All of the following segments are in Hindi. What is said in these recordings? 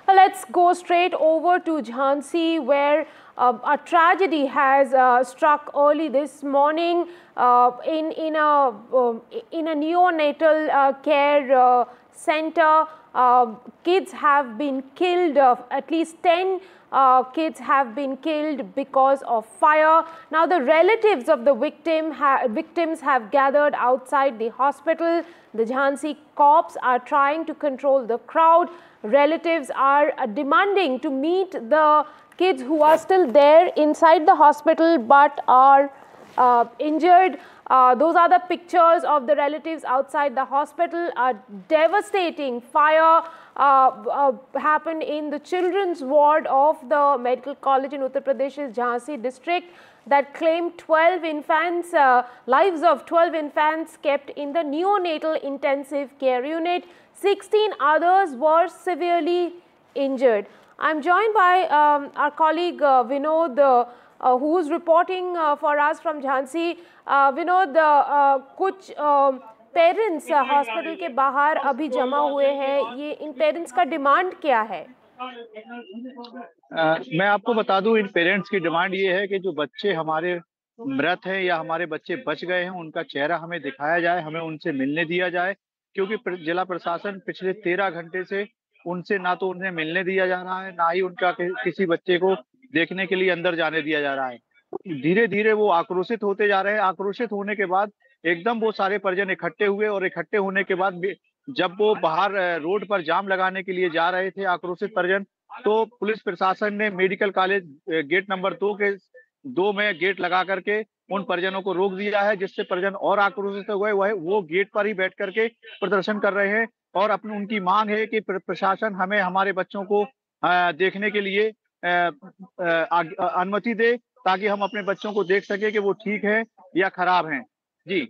Let's go straight over to Jhansi, where a tragedy has struck early this morning in a neonatal care center. Kids have been killed. At least 10 kids have been killed because of fire. Now, the relatives of the victims have gathered outside the hospital. The Jhansi cops are trying to control the crowd. Relatives are demanding to meet the kids who are still there inside the hospital but are injured. Those are the pictures of the relatives outside the hospital. A devastating fire happened in the children's ward of the medical college in Uttar Pradesh's Jhansi district that claimed 12 infants, lives of 12 infants kept in the neonatal intensive care unit. 16 others were severely injured. I'm joined by our colleague Vinod, who is reporting for us from Jhansi. Vinod, कुछ पेरेंट्स हॉस्पिटल के बाहर अभी जमा हुए हैं, ये इन पेरेंट्स का डिमांड क्या है? मैं आपको बता दूं, इन पेरेंट्स की डिमांड ये है कि जो बच्चे हमारे मृत हैं या हमारे बच्चे बच गए हैं, उनका चेहरा हमें दिखाया जाए, हमें उनसे मिलने दिया जाए, क्योंकि जिला प्रशासन पिछले 13 घंटे से उनसे ना तो उन्हें मिलने दिया जा रहा है, ना ही उनका किसी बच्चे को देखने के लिए अंदर जाने दिया जा रहा है। धीरे धीरे वो आक्रोशित होते जा रहे हैं। आक्रोशित होने के बाद एकदम वो सारे परिजन इकट्ठे हुए और इकट्ठे होने के बाद जब वो बाहर रोड पर जाम लगाने के लिए जा रहे थे आक्रोशित परिजन, तो पुलिस प्रशासन ने मेडिकल कॉलेज गेट नंबर 2 में गेट लगा करके उन परिजनों को रोक दिया है, जिससे परिजन और आक्रोशित हुए। वो गेट पर ही बैठ करके प्रदर्शन कर रहे हैं और अपनी उनकी मांग है कि प्रशासन हमें हमारे बच्चों को देखने के लिए अनुमति दे, ताकि हम अपने बच्चों को देख सके कि वो ठीक है या खराब हैं। जी,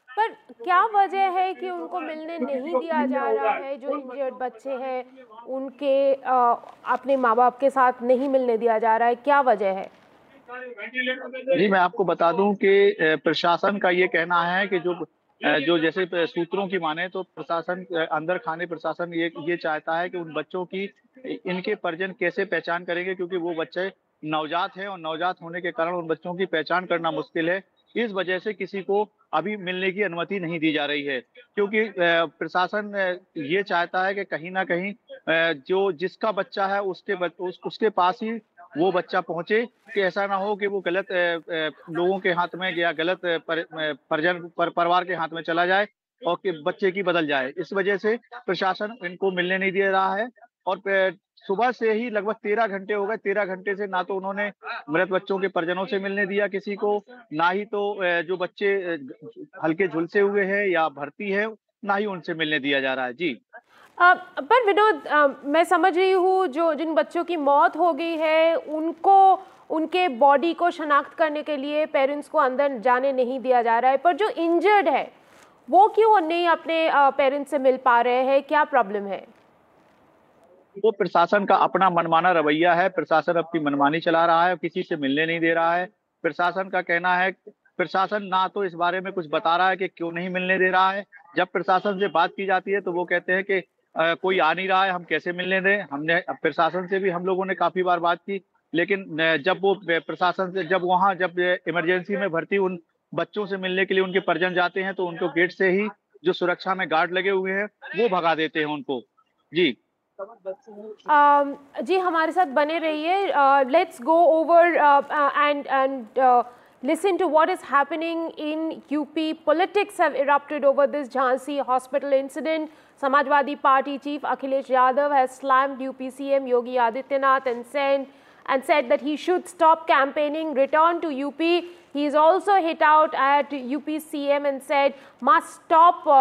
पर क्या वजह है कि उनको मिलने नहीं दिया जा रहा है? जो इंजर्ड बच्चे हैं उनके अपने माँ बाप के साथ नहीं मिलने दिया जा रहा है, क्या वजह है? जी, मैं आपको बता दूं कि प्रशासन का ये कहना है कि जो जैसे सूत्रों की माने तो प्रशासन अंदर खाने प्रशासन ये चाहता है कि उन बच्चों की इनके परिजन कैसे पहचान करेंगे, क्योंकि वो बच्चे नवजात हैं और नवजात होने के कारण उन बच्चों की पहचान करना मुश्किल है। इस वजह से किसी को अभी मिलने की अनुमति नहीं दी जा रही है, क्योंकि प्रशासन ये चाहता है कि कहीं ना कहीं जो जिसका बच्चा है उसके पास ही वो बच्चा पहुंचे, कि ऐसा ना हो कि वो गलत लोगों के हाथ में या गलत परिवार के हाथ में चला जाए और कि बच्चे की बदल जाए। इस वजह से प्रशासन इनको मिलने नहीं दे रहा है और सुबह से ही लगभग 13 घंटे हो गए। 13 घंटे से ना तो उन्होंने मृत बच्चों के परिजनों से मिलने दिया किसी को, ना ही तो जो बच्चे हल्के झुलसे हुए हैं या भर्ती है, ना ही उनसे मिलने दिया जा रहा है। जी, पर विनोद, मैं समझ रही हूँ जिन बच्चों की मौत हो गई है उनको उनके बॉडी को शनाख्त करने के लिए पेरेंट्स को अंदर जाने नहीं दिया जा रहा है, पर जो इंजर्ड है वो क्यों नहीं अपने पेरेंट्स से मिल पा रहे हैं? क्या प्रॉब्लम है? वो प्रशासन का अपना मनमाना रवैया है। प्रशासन अपनी मनमानी चला रहा है, किसी से मिलने नहीं दे रहा है। प्रशासन का कहना है, प्रशासन ना तो इस बारे में कुछ बता रहा है कि क्यों नहीं मिलने दे रहा है। जब प्रशासन से बात की जाती है तो वो कहते हैं कि कोई आ नहीं रहा है, हम कैसे मिलने दें। हमने प्रशासन से भी हम लोगों ने काफी बार बात की, लेकिन जब वो प्रशासन से जब इमरजेंसी में भर्ती उन बच्चों से मिलने के लिए उनके परिजन जाते हैं, तो उनको गेट से ही जो सुरक्षा में गार्ड लगे हुए हैं वो भगा देते हैं उनको। जी, जी, हमारे साथ बने रहिए। Let's go over and listen to what is happening in UP. Politics have erupted over this Jhansi hospital incident. Samajwadi Party chief Akhilesh Yadav has slammed UP CM Yogi Adityanath and said that he should stop campaigning, return to UP. He is also hit out at UP CM and said must stop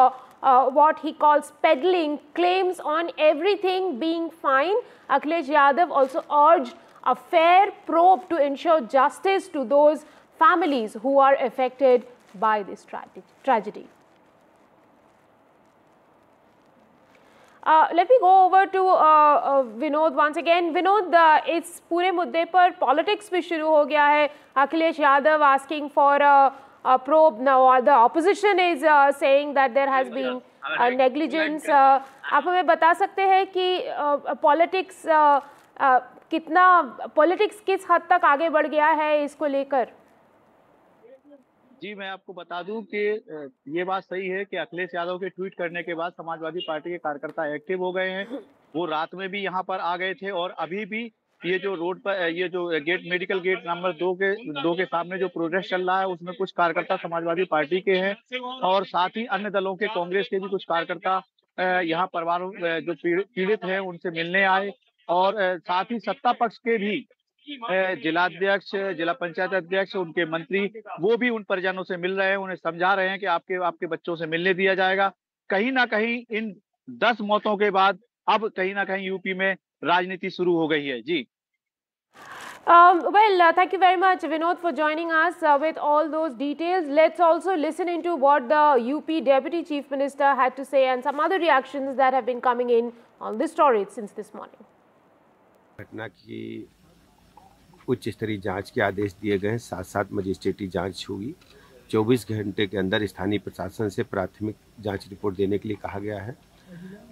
what he calls peddling claims on everything being fine. Akhilesh Yadav also urged a fair probe to ensure justice to those families who are affected by this tragedy. Let me go over to Vinod once again. Vinod, इस पूरे मुद्दे पर पॉलिटिक्स भी शुरू हो गया है. Akhilesh Yadav asking for probe now, or the opposition is saying that there has been negligence. आप हमें बता सकते हैं कि पॉलिटिक्स किस हद तक आगे बढ़ गया है इसको लेकर? जी, मैं आपको बता दूं कि ये बात सही है कि अखिलेश यादव के ट्वीट करने के बाद समाजवादी पार्टी के कार्यकर्ता एक्टिव हो गए हैं। वो रात में भी यहाँ पर आ गए थे और अभी भी ये जो रोड पर ये जो मेडिकल गेट नंबर 2 के सामने जो प्रोटेस्ट चल रहा है, उसमें कुछ कार्यकर्ता समाजवादी पार्टी के हैं और साथ ही अन्य दलों के, कांग्रेस के भी कुछ कार्यकर्ता यहाँ परिवारों जो पीड़ित हैं उनसे मिलने आए और साथ ही सत्ता पक्ष के भी जिलाध्यक्ष, जिला पंचायत अध्यक्ष, उनके मंत्री, वो भी उन परिजनों से मिल रहे हैं, उन्हें समझा रहे हैं कि आपके बच्चों से मिलने दिया जाएगा। कहीं ना कहीं इन 10 मौतों के बाद अब कहीं ना कहीं यूपी में राजनीति शुरू हो गई है। जी। Thank you very much, Vinod, for joining us with all those details. Let's also listen into what the UP Deputy Chief Minister had to say and some other reactions that have been coming in on this story since this morning. घटना की उच्च स्तरीय जांच के आदेश दिए गए हैं। 7 मजिस्ट्रेटी जांच हुई। 24 घंटे के अंदर स्थानीय प्रशासन से प्राथमिक जांच रिपोर्ट देने के लिए कहा गया है।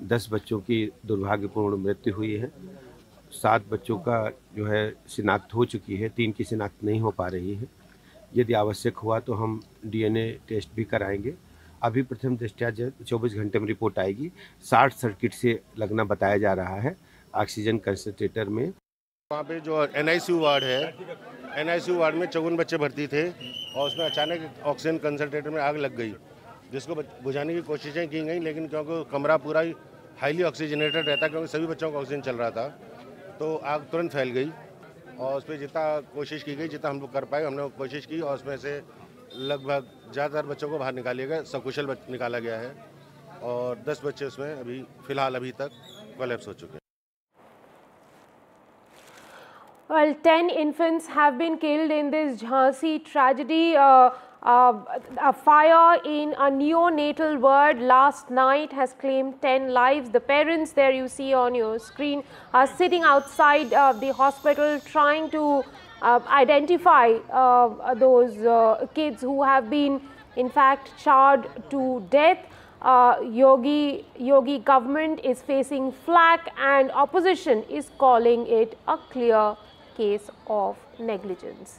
10 बच्चों की दुर्भाग्यपूर्ण मृत्यु हुई है। 7 बच्चों का जो है शिनाख्त हो चुकी है, 3 की शिनाख्त नहीं हो पा रही है। यदि आवश्यक हुआ तो हम DNA टेस्ट भी कराएंगे। अभी प्रथम दृष्टया 24 घंटे में रिपोर्ट आएगी। शॉर्ट सर्किट से लगना बताया जा रहा है ऑक्सीजन कंसंट्रेटर में। वहाँ पे जो NICU वार्ड है, NICU वार्ड में 54 बच्चे भर्ती थे और उसमें अचानक ऑक्सीजन कंसंट्रेटर में आग लग गई, जिसको बुझाने की कोशिशें की गई, लेकिन क्योंकि कमरा पूरा ही हाईली ऑक्सीजनेटेड रहता, क्योंकि सभी बच्चों को ऑक्सीजन चल रहा था, तो आग तुरंत फैल गई और उस पर जितना कोशिश की गई, जितना हम लोग कर पाए, हमने कोशिश की और उसमें से लगभग ज़्यादातर बच्चों को बाहर निकालिया गया, सकुशल निकाला गया है और 10 बच्चे उसमें अभी तक कोलैप्स हो चुके हैं। Well, 10 infants have been killed in this Jhansi tragedy. A fire in a neonatal ward last night has claimed 10 lives. The parents there you see on your screen are sitting outside the hospital trying to identify those kids who have been in fact charred to death. Yogi government is facing flack and opposition is calling it a clear case of negligence.